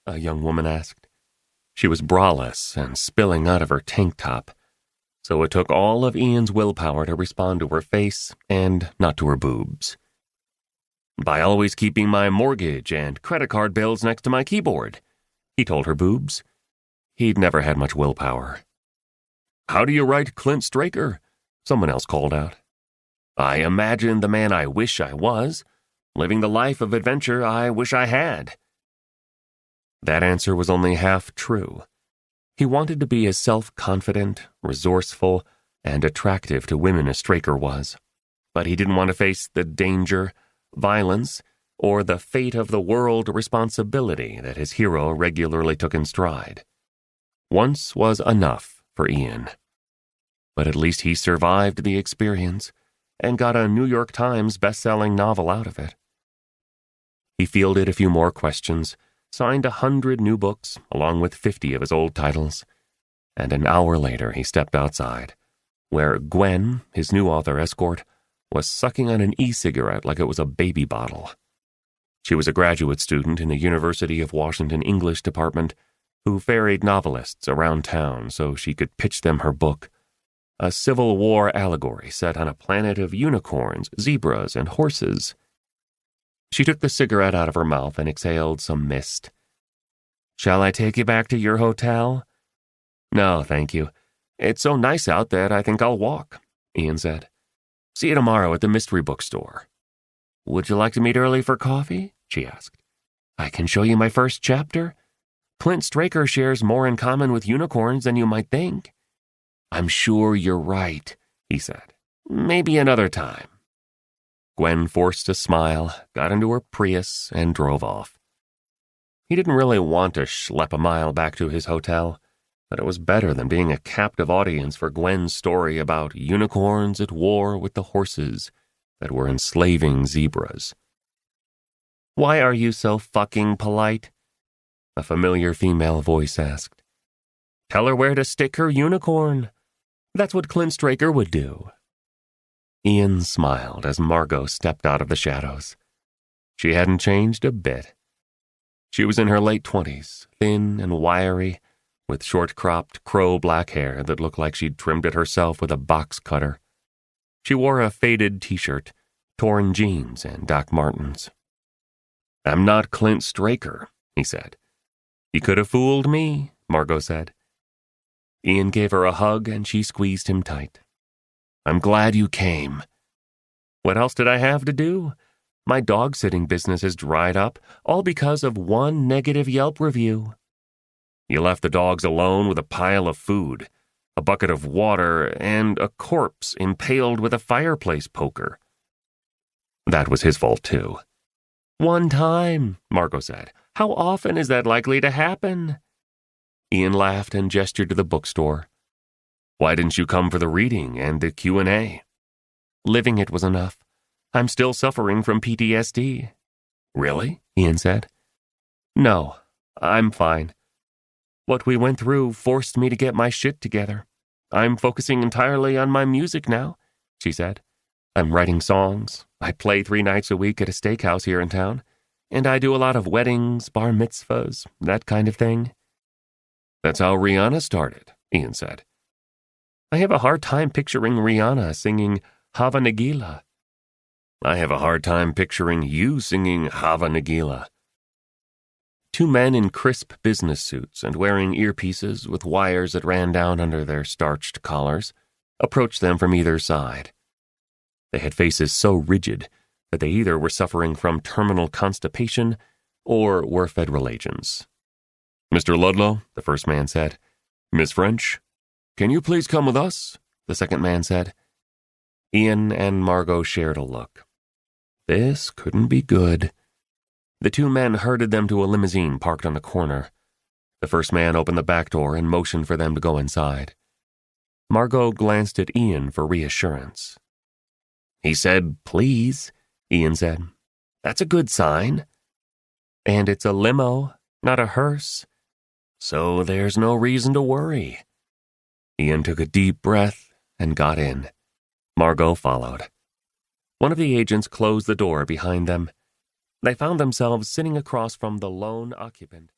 a young woman asked. She was braless and spilling out of her tank top, so it took all of Ian's willpower to respond to her face and not to her boobs. By always keeping my mortgage and credit card bills next to my keyboard, he told her boobs. He'd never had much willpower. How do you write Clint Straker? Someone else called out. I imagine the man I wish I was, living the life of adventure I wish I had. That answer was only half true. He wanted to be as self-confident, resourceful, and attractive to women as Straker was, but he didn't want to face the danger, violence, or the fate of the world responsibility that his hero regularly took in stride. Once was enough for Ian. But at least he survived the experience and got a New York Times best-selling novel out of it. He fielded a few more questions, signed 100 new books along with 50 of his old titles, and an hour later he stepped outside, where Gwen, his new author escort, was sucking on an e-cigarette like it was a baby bottle. She was a graduate student in the University of Washington English department who ferried novelists around town so she could pitch them her book, a Civil War allegory set on a planet of unicorns, zebras, and horses. She took the cigarette out of her mouth and exhaled some mist. Shall I take you back to your hotel? No, thank you. It's so nice out that I think I'll walk, Ian said. See you tomorrow at the mystery bookstore. Would you like to meet early for coffee? She asked. I can show you my first chapter. Clint Straker shares more in common with unicorns than you might think. I'm sure you're right, he said. Maybe another time. Gwen forced a smile, got into her Prius, and drove off. He didn't really want to schlep a mile back to his hotel, but it was better than being a captive audience for Gwen's story about unicorns at war with the horses that were enslaving zebras. Why are you so fucking polite? A familiar female voice asked. Tell her where to stick her unicorn. That's what Clint Straker would do. Ian smiled as Margo stepped out of the shadows. She hadn't changed a bit. She was in her late 20s, thin and wiry, with short-cropped crow-black hair that looked like she'd trimmed it herself with a box cutter. She wore a faded t-shirt, torn jeans, and Doc Martens. I'm not Clint Straker, he said. You could have fooled me, Margo said. Ian gave her a hug and she squeezed him tight. I'm glad you came. What else did I have to do? My dog-sitting business has dried up, all because of one negative Yelp review. You left the dogs alone with a pile of food, a bucket of water, and a corpse impaled with a fireplace poker. That was his fault, too. One time, Margo said. How often is that likely to happen? Ian laughed and gestured to the bookstore. Why didn't you come for the reading and the Q&A? Living it was enough. I'm still suffering from PTSD. Really? Ian said. No, I'm fine. What we went through forced me to get my shit together. I'm focusing entirely on my music now, she said. I'm writing songs. I play 3 nights a week at a steakhouse here in town, and I do a lot of weddings, bar mitzvahs, that kind of thing. That's how Rihanna started, Ian said. I have a hard time picturing Rihanna singing Hava Nagila. I have a hard time picturing you singing Hava Nagila. 2 men in crisp business suits and wearing earpieces with wires that ran down under their starched collars approached them from either side. They had faces so rigid that they either were suffering from terminal constipation or were federal agents. Mr. Ludlow, the first man said. Miss French, can you please come with us? The second man said. Ian and Margo shared a look. This couldn't be good. The 2 men herded them to a limousine parked on the corner. The first man opened the back door and motioned for them to go inside. Margo glanced at Ian for reassurance. He said, please, Ian said. That's a good sign. And it's a limo, not a hearse. So there's no reason to worry. Ian took a deep breath and got in. Margo followed. One of the agents closed the door behind them. They found themselves sitting across from the lone occupant.